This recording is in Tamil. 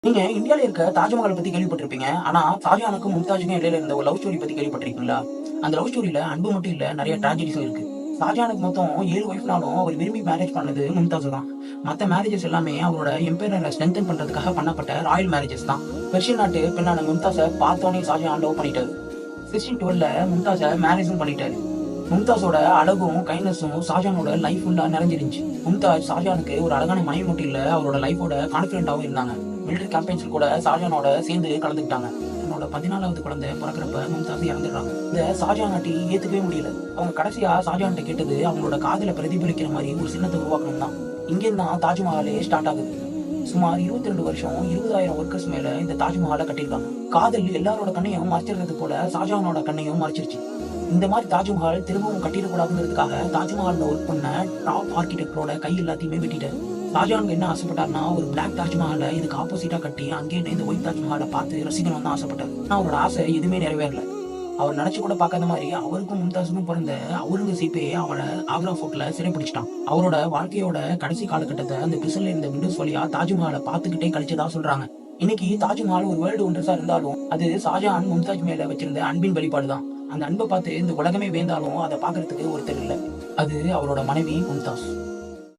நீங்க இந்தியால இருக்க தாஜ்மஹால் பத்தி கேள்விப்பட்டிருப்பீங்க. ஆனா ஷாஜஹானுக்கும் மும்தாஜுக்கும் இடையில இருந்த ஒரு லவ் ஸ்டோரி பத்தி கேள்விப்பட்டிருக்கீங்களா? அந்த லவ் ஸ்டோரியில அன்பு மட்டும் இல்ல, நெறைய ட்ராஜடிஸும் இருக்கு. ஷாஜஹானுக்கு மொத்தம் 7 ஒய்ஃப்னாலும் அவர் விரும்பி மேரேஜ் பண்ணது மும்தாஜ தான். மத்த மேரேஜஸ் எல்லாமே அவரோட எம்பையர ஸ்ட்ரெங்தன் பண்றதுக்காக பண்ணப்பட்ட ராயல் மேரேஜஸ் தான். பெர்ஷியன் நாட்டு பெண்ணான மும்தாஸ பார்த்தோனே ஷாஜஹான் லவ் பண்ணிட்டாரு. 1612ல மும்தாஸ மேரேஜும் பண்ணிட்டாரு. மும்தாஸோட அழகும் கைண்ட்னஸும் ஷாஜஹானோட லைஃப் ஃபுல்லா நிறைஞ்சிருந்துச்சு. மும்தாஜ் ஷாஜஹானுக்கு ஒரு அழகான மனைவி மட்டும் இல்ல, அவரோட லைஃபோட கான்ஃபிடென்ட்டாவும் இருந்தாங்க. மிலிட்டரி கேம்பெயின்ஸ் கூட ஷாஜஹானோட சேர்ந்து கலந்துக்கிட்டாங்க. தன்னோட 14வது குழந்தை பிறக்கிறப்ப மும்தாஸ் இறந்துடுறாங்க. இதை ஷாஜஹானாட்டி ஏத்துக்கவே முடியல. அவங்க கடைசியா ஷாஜஹான்கிட்ட கேட்டது அவங்களோட காதலை பிரதிபலிக்கிற மாதிரி ஒரு சின்னத்தை உருவாக்கணும் தான். இங்கேருந்து தான் தாஜ்மஹாலே ஸ்டார்ட் ஆகுது. சுமார் 22 வருஷம் 20,000 ஒர்க்கர்ஸ் மேல இந்த தாஜ்மஹாலை கட்டியிருக்காங்க. காதல் எல்லாரோட கண்ணையும் மறைச்சிருக்கிறது போல ஷாஜஹானோட கண்ணையும் மறைச்சிருச்சு. இந்த மாதிரி தாஜ்மஹால் திரும்பவும் கட்டிடக்கூடாதுங்கிறதுக்காக தாஜ்மஹால்ல ஒர்க் பண்ண டாப் ஆர்கிடெக்டரோட கை எல்லாத்தையுமே வெட்டிட்டாரு. ஷாஜஹான் என்ன ஆசைப்பட்டார்னா, ஒரு பிளாக் தாஜ்மஹாலை இதுக்கு ஆப்போசிட்டா கட்டி அங்கே இந்த ஒயிட் தாஜ்மஹாலை பார்த்து ரசிக்கணும்னு தான் ஆசைப்பட்டார். ஆனா அவரோட ஆசை எதுவுமே நிறைவேறல. அவர் நினைச்சு கூட பார்க்காத மாதிரி அவருக்கும் மும்தாஸுக்கும் பிறந்த அவுரங்கசீப்பே அவரை ஆக்ரா ஃபோர்ட்ல சிறைப்பிடிச்சிட்டான். அவரோட வாழ்க்கையோட கடைசி காலகட்டத்தை அந்த பிரிசன்ல இருந்த விண்டோஸ் வழியா தாஜ்மஹாலை பார்த்துக்கிட்டே கழிச்சதா சொல்றாங்க. இன்னைக்கு தாஜ்மஹால் ஒரு வேர்ல்டு ஒன்றஸா இருந்தாலும் அது ஷாஜஹான் மும்தாஜ் மேல வச்சிருந்த அன்பின் வெளிப்பாடு தான். அந்த அன்பை பார்த்து இந்த உலகமே வேந்தாலும் அதை பார்க்கறதுக்கு ஒருத்தர் இல்லை. அது அவரோட மனைவி மும்தாஸ்.